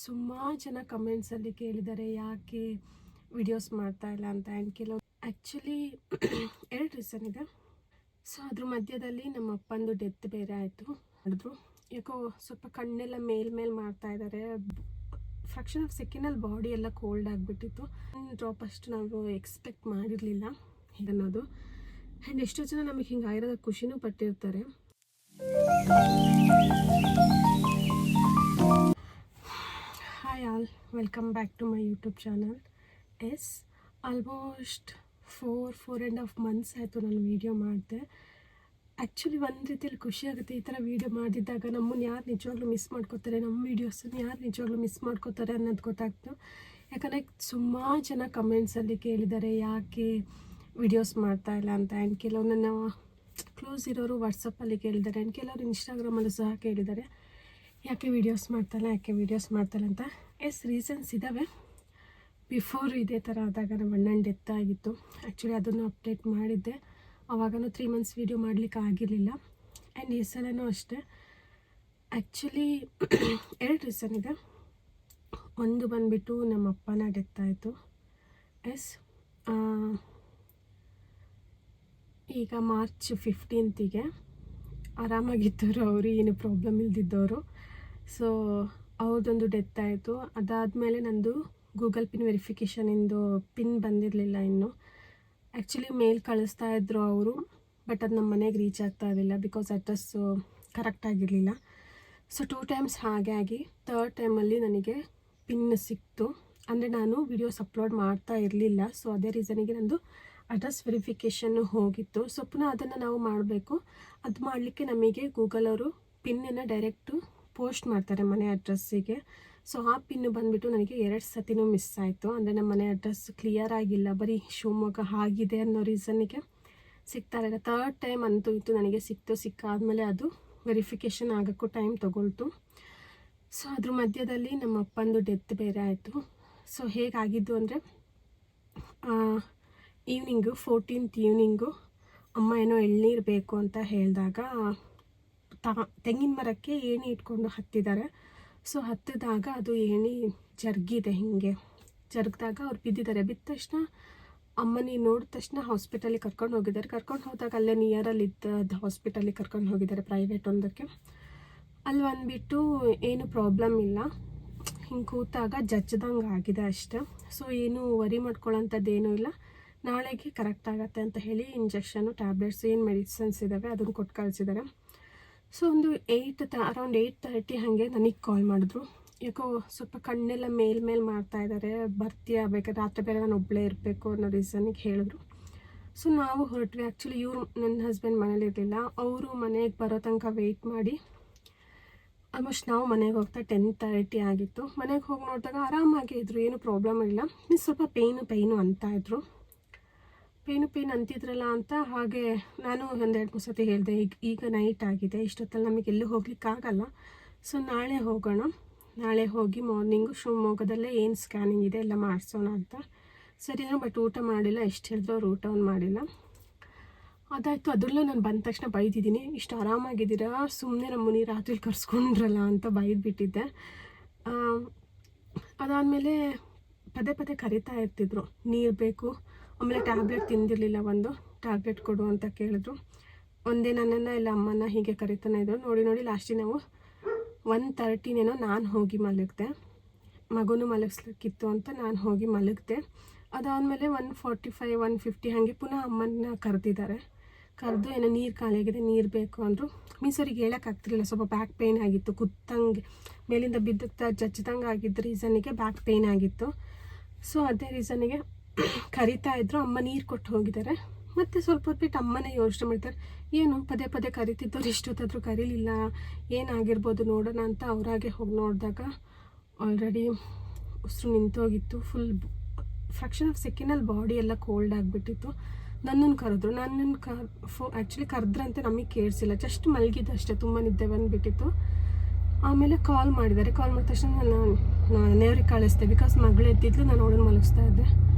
ಸುಮಾರು ಜನ ಕಮೆಂಟ್ಸಲ್ಲಿ ಕೇಳಿದ್ದಾರೆ ಯಾಕೆ ವಿಡಿಯೋಸ್ ಮಾಡ್ತಾ ಇಲ್ಲ ಅಂತ. ಆ್ಯಂಡ್ ಕೆಲವು ಆ್ಯಕ್ಚುಲಿ 2 ರೀಸನ್ ಇದೆ. ಸೊ ಅದ್ರ ಮಧ್ಯದಲ್ಲಿ ನಮ್ಮ ಅಪ್ಪಂದು ಡೆತ್ ಬೇರೆ ಆಯಿತು. ಮಾಡಿದ್ರು ಯಾಕೋ ಸ್ವಲ್ಪ ಕಣ್ಣೆಲ್ಲ ಮೇಲ್ಮೇಲೆ ಮಾಡ್ತಾ ಇದ್ದಾರೆ. ಫ್ರಾಕ್ಷನ್ ಆಫ್ ಸೆಕೆಂಡಲ್ಲಿ ಬಾಡಿ ಎಲ್ಲ ಕೋಲ್ಡ್ ಆಗಿಬಿಟ್ಟಿತ್ತು. ಡ್ರಾಪ್ ಅಷ್ಟು ನಾವು ಎಕ್ಸ್ಪೆಕ್ಟ್ ಮಾಡಿರಲಿಲ್ಲ ಅನ್ನೋದು. ಆ್ಯಂಡ್ ಎಷ್ಟೋ ಜನ ನಮಗೆ ಹಿಂಗೆ ಆಗಿರೋದ ಖುಷಿನೂ ಪಟ್ಟಿರ್ತಾರೆ. Hi all, welcome back to my YouTube channel. Almost 4.5 months ಆಯಿತು ನಾನು ವೀಡಿಯೋ ಮಾಡಿದೆ. ಆ್ಯಕ್ಚುಲಿ ಒಂದು ರೀತಿಯಲ್ಲಿ ಖುಷಿ ಆಗುತ್ತೆ ಈ ಥರ ವೀಡಿಯೋ ಮಾಡಿದ್ದಾಗ. ನಮ್ಮನ್ನು ಯಾರು ನಿಜವಾಗ್ಲೂ ಮಿಸ್ ಮಾಡ್ಕೋತಾರೆ, ನಮ್ಮ ವೀಡಿಯೋಸನ್ನು ಯಾರು ನಿಜವಾಗ್ಲೂ ಮಿಸ್ ಮಾಡ್ಕೋತಾರೆ ಅನ್ನೋದು ಗೊತ್ತಾಗ್ತು. ಯಾಕಂದರೆ ಸುಮಾರು ಜನ ಕಮೆಂಟ್ಸಲ್ಲಿ ಕೇಳಿದ್ದಾರೆ ಯಾಕೆ ವಿಡಿಯೋಸ್ ಮಾಡ್ತಾ ಇಲ್ಲ ಅಂತ. ಆ್ಯಂಡ್ ಕೆಲವು ನನ್ನ ಕ್ಲೋಸ್ ಇರೋರು ವಾಟ್ಸಪ್ಪಲ್ಲಿ ಕೇಳಿದ್ದಾರೆ. ಆ್ಯಂಡ್ ಕೆಲವರು ಇನ್ಸ್ಟಾಗ್ರಾಮಲ್ಲೂ ಸಹ ಕೇಳಿದ್ದಾರೆ ಯಾಕೆ ವೀಡಿಯೋಸ್ ಮಾಡ್ತಾಯಿಲ್ಲ ಅಂತ. ರೀಸನ್ಸ್ ಇದ್ದಾವೆ. ಬಿಫೋರ್ ಇದೇ ಥರ ಆದಾಗ ನಮ್ಮ ಅಣ್ಣನ ಡೆತ್ ಆಗಿತ್ತು. ಆ್ಯಕ್ಚುಲಿ ಅದನ್ನು ಅಪ್ಡೇಟ್ ಮಾಡಿದ್ದೆ. ಆವಾಗನೂ 3 ಮಂತ್ಸ್ ವೀಡಿಯೋ ಮಾಡಲಿಕ್ಕೆ ಆಗಿರಲಿಲ್ಲ. ಆ್ಯಂಡ್ ಈ ಸಲನೂ ಅಷ್ಟೇ. ಆ್ಯಕ್ಚುಲಿ 2 ರೀಸನ್ ಇದೆ. ಒಂದು ಬಂದುಬಿಟ್ಟು ನಮ್ಮ ಅಪ್ಪನ ಡೆತ್ ಆಯಿತು. ಈಗ ಮಾರ್ಚ್ 15ಗೆ ಆರಾಮಾಗಿದ್ದವರು, ಅವರು ಏನು ಪ್ರಾಬ್ಲಮ್ ಇಲ್ದಿದ್ದವರು. ಸೊ ಅವ್ರದ್ದೊಂದು ಡೆತ್ ಆಯಿತು. ಅದಾದಮೇಲೆ ನಂದು ಗೂಗಲ್ ಪಿನ್ ವೆರಿಫಿಕೇಷನಿಂದು ಪಿನ್ ಬಂದಿರಲಿಲ್ಲ ಇನ್ನೂ. ಆ್ಯಕ್ಚುಲಿ ಮೇಲ್ ಕಳಿಸ್ತಾ ಇದ್ರು ಅವರು, ಬಟ್ ಅದು ನಮ್ಮ ಮನೆಗೆ ರೀಚ್ ಆಗ್ತಾ ಇರಲಿಲ್ಲ ಬಿಕಾಸ್ ಅಡ್ರೆಸ್ಸು ಕರೆಕ್ಟಾಗಿರಲಿಲ್ಲ. ಸೊ 2 ಟೈಮ್ಸ್ ಹಾಗೆ ಆಗಿ 3rd ಟೈಮಲ್ಲಿ ನನಗೆ ಪಿನ್ ಸಿಕ್ತು. ಅಂದರೆ ನಾನು ವೀಡಿಯೋಸ್ ಅಪ್ಲೋಡ್ ಮಾಡ್ತಾ ಇರಲಿಲ್ಲ. ಸೊ ಅದೇ ರೀಸನಿಗೆ ನಂದು ಅಡ್ರೆಸ್ ವೆರಿಫಿಕೇಷನ್ನು ಹೋಗಿತ್ತು. ಸೊ ಪುನಃ ಅದನ್ನು ನಾವು ಮಾಡಬೇಕು. ಅದು ಮಾಡಲಿಕ್ಕೆ ನಮಗೆ ಗೂಗಲ್ ಅವರು ಪಿನ್ನನ್ನು ಡೈರೆಕ್ಟು ಪೋಸ್ಟ್ ಮಾಡ್ತಾರೆ ಮನೆ ಅಡ್ರೆಸ್ಸಿಗೆ. ಸೊ ಆ ಪಿನ್ನು ಬಂದುಬಿಟ್ಟು ನನಗೆ 2 ಸತಿನೂ ಮಿಸ್ ಆಯಿತು. ಅಂದರೆ ನಮ್ಮ ಮನೆ ಅಡ್ರೆಸ್ ಕ್ಲಿಯರ್ ಆಗಿಲ್ಲ, ಬರೀ ಶಿವಮೊಗ್ಗ ಆಗಿದೆ ಅನ್ನೋ ರೀಸನ್ನಿಗೆ ಸಿಗ್ತಾ ಇರಲಿಲ್ಲ. 3rd ಟೈಮ್ ಅಂತೂ ಇತ್ತು ನನಗೆ ಸಿಕ್ಕಾದಮೇಲೆ ಅದು ವೆರಿಫಿಕೇಷನ್ ಆಗೋಕ್ಕೂ ಟೈಮ್ ತೊಗೊಳ್ತು. ಸೊ ಅದ್ರ ಮಧ್ಯದಲ್ಲಿ ನಮ್ಮ ಅಪ್ಪಂದು ಡೆತ್ ಬೇರೆ ಆಯಿತು. ಸೊ ಹೇಗಾಗಿದ್ದು ಅಂದರೆ ಈವ್ನಿಂಗು 14th ಈವ್ನಿಂಗು ಅಮ್ಮ ಏನೋ ಎಳ್ನೀರು ಬೇಕು ಅಂತ ಹೇಳಿದಾಗ ತೆಂಗಿನ ಮರಕ್ಕೆ ಏಣಿ ಇಟ್ಕೊಂಡು ಹತ್ತಿದ್ದಾರೆ. ಸೊ ಹತ್ತಿದಾಗ ಅದು ಏಣಿ ಜರುಗಿದೆ. ಹಿಂಗೆ ಜರುಗಿದಾಗ ಅವ್ರು ಬಿದ್ದಿದ್ದಾರೆ. ಬಿದ್ದ ತಕ್ಷಣ ಅಮ್ಮನಿ ನೋಡಿದ ತಕ್ಷಣ ಹಾಸ್ಪಿಟಲಿಗೆ ಕರ್ಕೊಂಡು ಹೋಗಿದ್ದಾರೆ. ಕರ್ಕೊಂಡು ಹೋದಾಗ ಅಲ್ಲೇ ನಿಯರಲ್ಲಿದ್ದ ಹಾಸ್ಪಿಟಲಿಗೆ ಕರ್ಕೊಂಡು ಹೋಗಿದ್ದಾರೆ, ಪ್ರೈವೇಟ್ ಒಂದಕ್ಕೆ. ಅಲ್ಲಿ ಬಂದುಬಿಟ್ಟು ಏನು ಪ್ರಾಬ್ಲಮ್ ಇಲ್ಲ, ಹಿಂಗೆ ಕೂತಾಗ ಜಜ್ದಂಗೆ ಆಗಿದೆ ಅಷ್ಟೆ. ಸೊ ಏನು ವರಿ ಮಾಡ್ಕೊಳ್ಳೋಂಥದ್ದೇನೂ ಇಲ್ಲ, ನಾಳೆಗೆ ಕರೆಕ್ಟ್ ಆಗುತ್ತೆ ಅಂತ ಹೇಳಿ ಇಂಜೆಕ್ಷನು, ಟ್ಯಾಬ್ಲೆಟ್ಸ್, ಏನು ಮೆಡಿಸಿನ್ಸ್ ಇದ್ದಾವೆ ಅದನ್ನು ಕೊಟ್ಟು ಕಳಿಸಿದ್ದಾರೆ. ಸೊ ಒಂದು ಅರೌಂಡ್ 8:30 ಹಾಗೆ ನನಗೆ ಕಾಲ್ ಮಾಡಿದ್ರು. ಯಾಕೋ ಸ್ವಲ್ಪ ಕಣ್ಣೆಲ್ಲ ಮೇಲ್ಮೇಲೆ ಮಾಡ್ತಾ ಇದ್ದಾರೆ, ಬರ್ತೀಯಾ, ಬೇಕಾದ್ರೆ ರಾತ್ರಿ ಬೇರೆ ನಾನು ಒಬ್ಬಳೇ ಇರಬೇಕು ಅನ್ನೋ ರೀಸನಿಗೆ ಹೇಳಿದ್ರು. ಸೊ ನಾವು ಹೊರಟ್ವಿ. ಆ್ಯಕ್ಚುಲಿ ಇವರು ನನ್ನ ಹಸ್ಬೆಂಡ್ ಮನೇಲಿರಲಿಲ್ಲ. ಅವರು ಮನೆಗೆ ಬರೋ ತನಕ ವೆಯ್ಟ್ ಮಾಡಿ ಆಲ್ಮೋಸ್ಟ್ ನಾವು ಮನೆಗೆ ಹೋಗ್ತಾ 10:30 ಆಗಿತ್ತು. ಮನೆಗೆ ಹೋಗಿ ನೋಡಿದಾಗ ಆರಾಮಾಗೇ ಇದ್ರು, ಏನು ಪ್ರಾಬ್ಲಮ್ ಇಲ್ಲ. ಸ್ವಲ್ಪ ಪೇಯ್ನು ಅಂತಾಯಿದ್ರು. ಪೇಯ್ನು ಅಂತಿದ್ರಲ್ಲ ಅಂತ ಹಾಗೆ ನಾನು 1-2 ಸತಿ ಹೇಳಿದೆ, ಈಗ ನೈಟ್ ಆಗಿದೆ, ಇಷ್ಟೊತ್ತಲ್ಲಿ ನಮಗೆ ಎಲ್ಲೂ ಹೋಗ್ಲಿಕ್ಕಾಗಲ್ಲ. ಸೊ ನಾಳೆ ಹೋಗೋಣ, ನಾಳೆ ಹೋಗಿ ಮಾರ್ನಿಂಗು ಶಿವಮೊಗ್ಗದಲ್ಲೇ ಏನು ಸ್ಕ್ಯಾನಿಂಗ್ ಇದೆ ಎಲ್ಲ ಮಾಡಿಸೋಣ ಅಂತ. ಸರಿ ಬಟ್ ಊಟ ಮಾಡಿಲ್ಲ, ಎಷ್ಟು ಹೇಳಿದ್ರು ಅವ್ರು ಊಟವನ್ನು ಮಾಡಿಲ್ಲ. ಅದಾಯಿತು. ಅದರಲ್ಲೂ ನಾನು ಬಂದ ತಕ್ಷಣ ಬೈದಿದ್ದೀನಿ, ಇಷ್ಟು ಆರಾಮಾಗಿದ್ದೀರಾ, ಸುಮ್ಮನೆ ನಮ್ಮನಿ ರಾತ್ರಿ ಕರ್ಸ್ಕೊಂಡ್ರಲ್ಲ ಅಂತ ಬೈದ್ಬಿಟ್ಟಿದ್ದೆ. ಅದಾದಮೇಲೆ ಪದೇ ಕರಿತಾ ಇರ್ತಿದ್ರು, ನೀರು ಬೇಕು. ಆಮೇಲೆ ಟ್ಯಾಬ್ಲೆಟ್ ತಿಂದಿರಲಿಲ್ಲ, ಒಂದು ಟ್ಯಾಬ್ಲೆಟ್ ಕೊಡು ಅಂತ ಕೇಳಿದ್ರು. ಒಂದೇ ನನ್ನನ್ನು ಇಲ್ಲ ಅಮ್ಮನ ಹೀಗೆ ಕರಿತಾನೆ ಇದ್ರು. ನೋಡಿ ಲಾಸ್ಟಿಗೆ ನಾವು 1:30 ನಾನು ಹೋಗಿ ಮಲಗಿದೆ. ಮಗುನೂ ಮಲಗಿಸ್ಲಿಕ್ಕಿತ್ತು ಅಂತ ನಾನು ಹೋಗಿ ಮಲಗಿದೆ. ಅದಾದಮೇಲೆ 1:45, 1:50 ಹಾಗೆ ಪುನಃ ಅಮ್ಮನ ಕರೆದಿದ್ದಾರೆ. ಕರೆದು ಏನೋ ನೀರು ಖಾಲಿಯಾಗಿದೆ, ನೀರು ಬೇಕು ಅಂದರು. ಅವ್ರಿಗೆ ಹೇಳೋಕ್ಕಾಗ್ತಿರಲಿಲ್ಲ, ಸ್ವಲ್ಪ ಬ್ಯಾಕ್ ಪೇಯ್ನ್ ಆಗಿತ್ತು, ಕುತ್ತಂಗೆ ಮೇಲಿಂದ ಬಿದ್ದಕ್ಕೆ ಜಜ್ದಂಗೆ ಆಗಿದ್ದ ರೀಸನ್ನಿಗೆ ಬ್ಯಾಕ್ ಪೇಯ್ನ್ ಆಗಿತ್ತು. ಸೊ ಅದೇ ರೀಸನ್ನಿಗೆ ಕರಿತಾ ಇದ್ರು. ಅಮ್ಮ ನೀರು ಕೊಟ್ಟು ಹೋಗಿದ್ದಾರೆ. ಮತ್ತು ಸ್ವಲ್ಪ ಹೊತ್ತು ಬಿಟ್ಟು ಅಮ್ಮನೇ ಯೋಚನೆ ಮಾಡ್ತಾರೆ, ಏನು ಪದೇ ಕರಿತಿದ್ದವ್ರು ಇಷ್ಟೊತ್ತಾದರೂ ಕರೀಲಿಲ್ಲ, ಏನಾಗಿರ್ಬೋದು ನೋಡೋಣ ಅಂತ ಅವರಾಗೆ ಹೋಗಿ ನೋಡಿದಾಗ ಆಲ್ರೆಡಿ ಉಸಿರು ನಿಂತೋಗಿತ್ತು. ಫುಲ್ ಫ್ರಾಕ್ಷನ್ ಆಫ್ ಸೆಕೆಂಡಲ್ಲಿ ಬಾಡಿ ಎಲ್ಲ ಕೋಲ್ಡ್ ಆಗಿಬಿಟ್ಟಿತ್ತು. ನನ್ನನ್ನು ಕರೆದ್ರು. ಆ್ಯಕ್ಚುಲಿ ಕರೆದ್ರಂತೆ ನಮಗೆ ಕೇಳಿಸಿಲ್ಲ, ಜಸ್ಟ್ ಮಲಗಿದ್ದಷ್ಟೇ, ತುಂಬ ನಿದ್ದೆ ಬಂದುಬಿಟ್ಟಿತ್ತು. ಆಮೇಲೆ ಕಾಲ್ ಮಾಡಿದ್ದಾರೆ. ಕಾಲ್ ಮಾಡಿದ ತಕ್ಷಣ ನಾನು ಮನೆಯವ್ರಿಗೆ ಕಳಿಸ್ದೆ, ಬಿಕಾಸ್ ಮಗಳು ಎದ್ದಿದ್ಲು, ನಾನು ಅವಳನ್ನು ಮಲಗಿಸ್ತಾ ಇದ್ದೆ.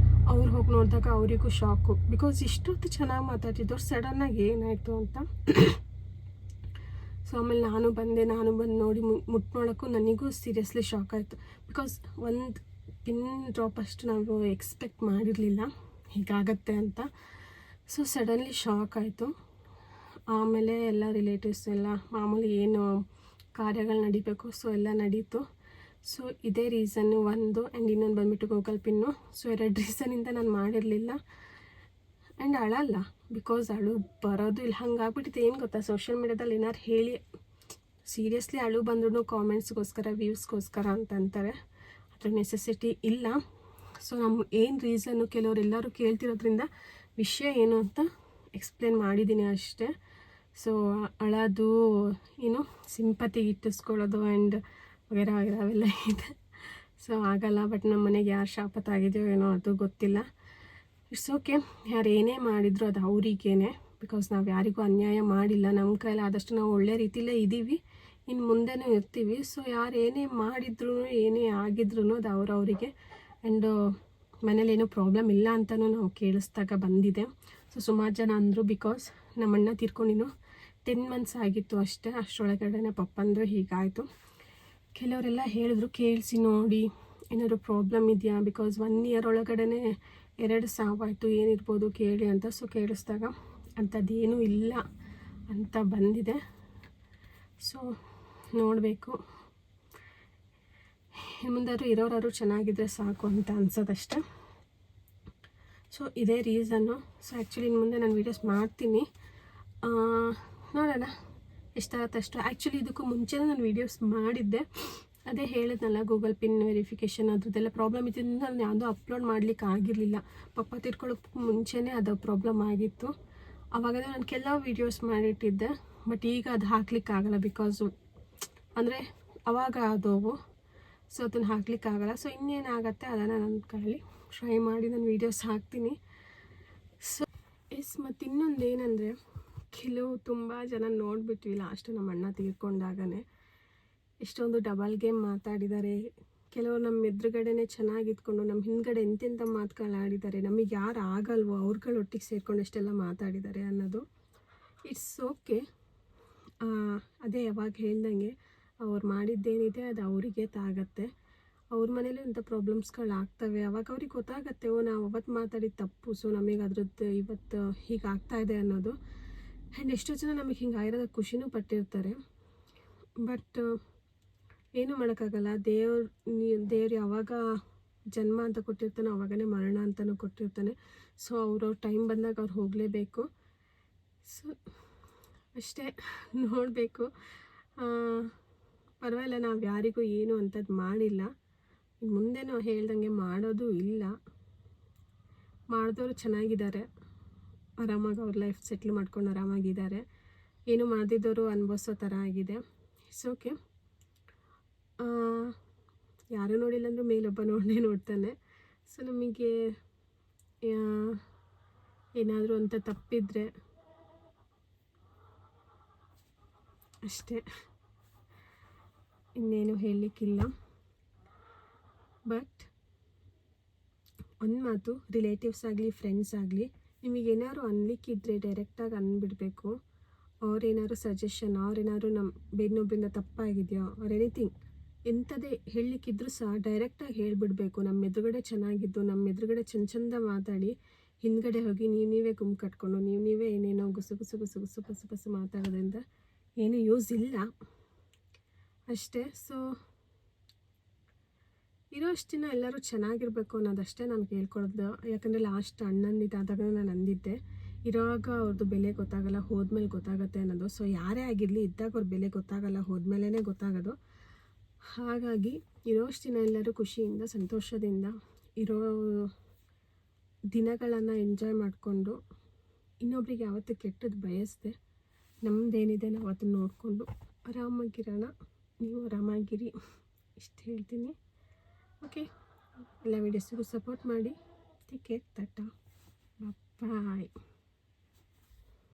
ಅವ್ರು ಹೋಗಿ ನೋಡಿದಾಗ ಅವರಿಗೂ ಶಾಕು, ಬಿಕಾಸ್ ಇಷ್ಟೊತ್ತು ಚೆನ್ನಾಗಿ ಮಾತಾಡ್ತಿದ್ದವ್ರು ಸಡನ್ನಾಗಿ ಏನಾಯಿತು ಅಂತ. ಸೊ ಆಮೇಲೆ ನಾನು ಬಂದು ನೋಡಿ ಮುಟ್ಟು ನನಗೂ ಸೀರಿಯಸ್ಲಿ ಶಾಕ್ ಆಯಿತು. ಬಿಕಾಸ್ ಒಂದು ಪಿನ್ ಡ್ರಾಪ್ ಅಷ್ಟು ನಾವು ಎಕ್ಸ್ಪೆಕ್ಟ್ ಮಾಡಿರಲಿಲ್ಲ ಹೀಗಾಗತ್ತೆ ಅಂತ. ಸೊ ಸಡನ್ಲಿ ಶಾಕ್ ಆಯಿತು. ಆಮೇಲೆ ಎಲ್ಲ ರಿಲೇಟಿವ್ಸ್ ಎಲ್ಲ ಮಾಮೂಲಿ ಏನು ಕಾರ್ಯಗಳು ನಡಿಬೇಕು ಸೊ ಎಲ್ಲ ನಡೀತು. ಸೊ ಇದೇ ರೀಸನ್ನು ಒಂದು, ಆ್ಯಂಡ್ ಇನ್ನೊಂದು ಬಂದುಬಿಟ್ಟು ಗೂಗಲ್ ಪಿನ್ನು. ಸೊ 2 ರೀಸನಿಂದ ನಾನು ಮಾಡಿರಲಿಲ್ಲ. ಆ್ಯಂಡ್ ಅಳಲ್ಲ, ಬಿಕಾಸ್ ಅಳು ಬರೋದು ಇಲ್ಲ. ಹಂಗಾಗ್ಬಿಟ್ಟಿದೆ. ಏನು ಗೊತ್ತಾ, ಸೋಷಿಯಲ್ ಮೀಡ್ಯಾದಲ್ಲಿ ಏನಾರು ಹೇಳಿ ಸೀರಿಯಸ್ಲಿ ಅಳು ಬಂದ್ರೂ ಕಾಮೆಂಟ್ಸ್ಗೋಸ್ಕರ, ವ್ಯೂಸ್ಗೋಸ್ಕರ ಅಂತಂತಾರೆ. ಅದ್ರ ನೆಸೆಸಿಟಿ ಇಲ್ಲ. ಸೊ ನಮ್ಮ ಏನು ರೀಸನ್ನು ಕೆಲವರೆಲ್ಲರೂ ಕೇಳ್ತಿರೋದ್ರಿಂದ ವಿಷಯ ಏನು ಅಂತ ಎಕ್ಸ್ಪ್ಲೇನ್ ಮಾಡಿದ್ದೀನಿ ಅಷ್ಟೇ. ಸೊ ಅಳೋದು ಏನು ಸಿಂಪತಿ ಇಟ್ಟಿಸ್ಕೊಳ್ಳೋದು ಆ್ಯಂಡ್ ವಗೇರ ಅವೆಲ್ಲ ಇದೆ. ಸೊ ಆಗಲ್ಲ. ಬಟ್ ನಮ್ಮ ಮನೆಗೆ ಯಾರು ಶಾಪತ್ತಾಗಿದೆಯೋ ಏನೋ ಅದು ಗೊತ್ತಿಲ್ಲ. It's okay. ಯಾರು ಏನೇ ಮಾಡಿದ್ರು ಅದು ಅವರಿಗೇನೆ. ಬಿಕಾಸ್ ನಾವು ಯಾರಿಗೂ ಅನ್ಯಾಯ ಮಾಡಿಲ್ಲ. ನಮ್ಮ ಕೈಲಿ ಆದಷ್ಟು ನಾವು ಒಳ್ಳೆ ರೀತಿಲೇ ಇದ್ದೀವಿ, ಇನ್ನು ಮುಂದೆನೂ ಇರ್ತೀವಿ. ಸೊ ಯಾರು ಏನೇ ಮಾಡಿದ್ರು ಏನೇ ಆಗಿದ್ರು ಅದು ಅವರವರಿಗೆ. ಆ್ಯಂಡ್ ಮನೇಲೇನೂ ಪ್ರಾಬ್ಲಮ್ ಇಲ್ಲ ಅಂತಲೂ ನಾವು ಕೇಳಿಸ್ದಾಗ ಬಂದಿದೆ. ಸೊ ಸುಮಾರು ಜನ ಅಂದರು, ಬಿಕಾಸ್ ನಮ್ಮಣ್ಣ ತೀರ್ಕೊಂಡಿನೂ 10 months ಆಗಿತ್ತು ಅಷ್ಟೇ. ಅಷ್ಟರೊಳಗಡೆ ಪಪ್ಪಂದು ಹೀಗಾಯಿತು. ಕೆಲವರೆಲ್ಲ ಹೇಳಿದ್ರು ಕೇಳಿಸಿ ನೋಡಿ ಏನಾದರೂ ಪ್ರಾಬ್ಲಮ್ ಇದೆಯಾ, ಬಿಕಾಸ್ 1 year ಒಳಗಡೆ 2 ಸಾವಾಯಿತು, ಏನಿರ್ಬೋದು ಕೇಳಿ ಅಂತ. ಸೊ ಕೇಳಿಸ್ದಾಗ ಅಂಥದ್ದೇನೂ ಇಲ್ಲ ಅಂತ ಬಂದಿದೆ. ಸೊ ನೋಡಬೇಕು, ಮುಂದಾದ್ರು ಇರೋರಾದ್ರು ಚೆನ್ನಾಗಿದ್ದರೆ ಸಾಕು ಅಂತ ಅನ್ಸೋದಷ್ಟೆ. ಸೊ ಇದೇ ರೀಸನ್ನು. ಸೊ ಆ್ಯಕ್ಚುಲಿ ಇನ್ನು ಮುಂದೆ ನಾನು ವೀಡಿಯೋಸ್ ಮಾಡ್ತೀನಿ, ನೋಡೋಣ ಎಷ್ಟಾಗುತ್ತೆ ಅಷ್ಟು. ಆ್ಯಕ್ಚುಲಿ ಇದಕ್ಕೂ ಮುಂಚೆನೇ ನಾನು ವೀಡಿಯೋಸ್ ಮಾಡಿದ್ದೆ. ಅದೇ ಹೇಳಿದ್ನಲ್ಲ, ಗೂಗಲ್ ಪಿನ್ ವೆರಿಫಿಕೇಷನ್ ಅದ್ರದ್ದೆಲ್ಲ ಪ್ರಾಬ್ಲಮ್ ಇದ್ದಿಂದ ನಾನು ಯಾವುದೂ ಅಪ್ಲೋಡ್ ಮಾಡಲಿಕ್ಕೆ ಆಗಿರಲಿಲ್ಲ. ಪಪ್ಪ ತಿರ್ಕೊಳ್ಳೋಕ್ಕೆ ಮುಂಚೆನೇ ಅದು ಪ್ರಾಬ್ಲಮ್ ಆಗಿತ್ತು. ಆವಾಗ ನಾನು ಕೆಲವು ವೀಡಿಯೋಸ್ ಮಾಡಿಟ್ಟಿದ್ದೆ. ಬಟ್ ಈಗ ಅದು ಹಾಕ್ಲಿಕ್ಕಾಗಲ್ಲ, ಬಿಕಾಸು ಅಂದರೆ ಅವಾಗ ಅದವು. ಸೊ ಅದನ್ನು ಹಾಕ್ಲಿಕ್ಕಾಗಲ್ಲ. ಸೊ ಇನ್ನೇನಾಗತ್ತೆ ಅದನ್ನು ನನ್ನ ಕೈಲಿ ಟ್ರೈ ಮಾಡಿ ನಾನು ವೀಡಿಯೋಸ್ ಹಾಕ್ತೀನಿ. ಸೊ ಮತ್ತು ಇನ್ನೊಂದು ಏನಂದರೆ, ತುಂಬ ಜನ ನೋಡಿಬಿಟ್ವಿ ಲಾಸ್ಟ್ ನಮ್ಮ ಅಣ್ಣ ತೀರ್ಕೊಂಡಾಗನೇ ಎಷ್ಟೊಂದು ಡಬಲ್ ಗೇಮ್ ಮಾತಾಡಿದ್ದಾರೆ. ಕೆಲವರು ನಮ್ಮ ಎದುರುಗಡೆನೇ ಚೆನ್ನಾಗಿದ್ಕೊಂಡು ನಮ್ಮ ಹಿಂದ್ಗಡೆ ಎಂತೆಂಥ ಮಾತುಗಳು ಆಡಿದ್ದಾರೆ. ನಮಗೆ ಯಾರು ಆಗಲ್ವೋ ಅವ್ರುಗಳೊಟ್ಟಿಗೆ ಸೇರ್ಕೊಂಡು ಎಷ್ಟೆಲ್ಲ ಮಾತಾಡಿದ್ದಾರೆ ಅನ್ನೋದು. It's okay. ಅದೇ ಯಾವಾಗ ಹೇಳ್ದಂಗೆ ಅವ್ರು ಮಾಡಿದ್ದೇನಿದೆ ಅದು ಅವರಿಗೆ ತಾಗತ್ತೆ. ಅವ್ರ ಮನೇಲಿ ಇಂಥ ಪ್ರಾಬ್ಲಮ್ಸ್ಗಳಾಗ್ತವೆ. ಅವಾಗ ಅವ್ರಿಗೆ ಗೊತ್ತಾಗತ್ತೆ, ಓ ನಾವು ಅವತ್ತು ಮಾತಾಡಿದ ತಪ್ಪು, ಸೊ ನಮಗೆ ಅದ್ರದ್ದು ಇವತ್ತು ಹೀಗೆ ಆಗ್ತಾಯಿದೆ ಅನ್ನೋದು. ಆ್ಯಂಡ್ ಎಷ್ಟೋ ಜನ ನಮಗೆ ಹಿಂಗೆ ಆಗಿರೋದು ಖುಷಿನೂ ಪಟ್ಟಿರ್ತಾರೆ. ಬಟ್ ಏನೂ ಮಾಡೋಕ್ಕಾಗಲ್ಲ. ದೇವ್ರು ಯಾವಾಗ ಜನ್ಮ ಅಂತ ಕೊಟ್ಟಿರ್ತಾನೆ ಆವಾಗನೇ ಮರಣ ಅಂತಲೂ ಕೊಟ್ಟಿರ್ತಾನೆ. ಸೊ ಅವ್ರವ್ರ ಟೈಮ್ ಬಂದಾಗ ಅವ್ರು ಹೋಗಲೇಬೇಕು. ಸೊ ಅಷ್ಟೇ, ನೋಡಬೇಕು. ಪರವಾಗಿಲ್ಲ, ನಾವು ಯಾರಿಗೂ ಏನು ಅಂಥದ್ದು ಮಾಡಿಲ್ಲ. ಮುಂದೆ ನಾವು ಹೇಳ್ದಂಗೆ ಮಾಡೋದು ಇಲ್ಲ. ಮಾಡಿದವರು ಚೆನ್ನಾಗಿದ್ದಾರೆ, ಆರಾಮಾಗಿ ಅವ್ರ ಲೈಫ್ ಸೆಟ್ಲ್ ಮಾಡ್ಕೊಂಡು ಆರಾಮಾಗಿದ್ದಾರೆ. ಏನು ಮಾಡಿದವರು ಅನುಭವಿಸೋ ಥರ ಆಗಿದೆ. It's okay. ಯಾರೂ ನೋಡಿಲ್ಲ ಅಂದರೂ ಮೇಲೊಬ್ಬ ನೋಡ್ತಾನೆ. ಸೊ ನಮಗೆ ಏನಾದರೂ ಅಂತ ತಪ್ಪಿದರೆ ಅಷ್ಟೇ, ಇನ್ನೇನು ಹೇಳಲಿಕ್ಕಿಲ್ಲ. ಬಟ್ ಒಂದು ಮಾತು, ರಿಲೇಟಿವ್ಸ್ ಆಗಲಿ ಫ್ರೆಂಡ್ಸ್ ಆಗಲಿ, ನಿಮಗೇನಾದ್ರು ಅನ್ಲಿಕ್ಕಿದ್ರೆ ಡೈರೆಕ್ಟಾಗಿ ಅಂದ್ಬಿಡಬೇಕು. ಅವ್ರೇನಾದ್ರು ಸಜೆಷನ್, ಅವ್ರೇನಾದ್ರು ಇನ್ನೊಬ್ಬರಿಂದ ತಪ್ಪಾಗಿದೆಯೋ ಆರ್ ಎನಿಥಿಂಗ್, ಎಂಥದೇ ಹೇಳಲಿಕ್ಕಿದ್ರು ಸಹ ಡೈರೆಕ್ಟಾಗಿ ಹೇಳಿಬಿಡ್ಬೇಕು. ನಮ್ಮ ಎದುರುಗಡೆ ಚೆನ್ನಾಗಿದ್ದು, ನಮ್ಮ ಎದುರುಗಡೆ ಚಂದ ಮಾತಾಡಿ, ಹಿಂದ್ಗಡೆ ಹೋಗಿ ನೀವೇ ಗುಂಪು ಕಟ್ಕೊಂಡು ನೀವೇ ಏನೇನೋ ಗುಸು ಮಾತಾಡೋದ್ರಿಂದ ಏನೂ ಯೂಸ್ ಇಲ್ಲ ಅಷ್ಟೇ. ಸೊ ಇರೋ ಅಷ್ಟು ದಿನ ಎಲ್ಲರೂ ಚೆನ್ನಾಗಿರಬೇಕು ಅನ್ನೋದಷ್ಟೇ ನಾನು ಕೇಳ್ಕೊಳ್ಳೋದು. ಯಾಕಂದರೆ ಲಾಸ್ಟ್ ಅಣ್ಣಂದಿದ್ದಾದಾಗ ನಾನು ಅಂದಿದ್ದೆ, ಇರೋವಾಗ ಅವ್ರದ್ದು ಬೆಲೆ ಗೊತ್ತಾಗಲ್ಲ, ಹೋದ್ಮೇಲೆ ಗೊತ್ತಾಗುತ್ತೆ ಅನ್ನೋದು. ಸೊ ಯಾರೇ ಆಗಿರಲಿ, ಇದ್ದಾಗ ಅವ್ರ ಬೆಲೆ ಗೊತ್ತಾಗಲ್ಲ, ಹೋದ್ಮೇಲೇ ಗೊತ್ತಾಗೋದು. ಹಾಗಾಗಿ ಇರೋಷ್ಟು ದಿನ ಎಲ್ಲರೂ ಖುಷಿಯಿಂದ ಸಂತೋಷದಿಂದ ಇರೋ ದಿನಗಳನ್ನು ಎಂಜಾಯ್ ಮಾಡಿಕೊಂಡು, ಇನ್ನೊಬ್ರಿಗೆ ಯಾವತ್ತೂ ಕೆಟ್ಟದ್ದು ಬಯಸದೆ ನಮ್ಮದೇನಿದೆ ನಾವು ಅದನ್ನು ನೋಡಿಕೊಂಡು ಆರಾಮಾಗಿರೋಣ. ನೀವು ಆರಾಮಾಗಿರಿ, ಇಷ್ಟು ಹೇಳ್ತೀನಿ. ಓಕೆ, ಎಲ್ಲ ವೀಡಿಯೋಸ್ಗೂ ಸಪೋರ್ಟ್ ಮಾಡಿ. Take care. ಟಾಟಾ, ಬಾಯ್.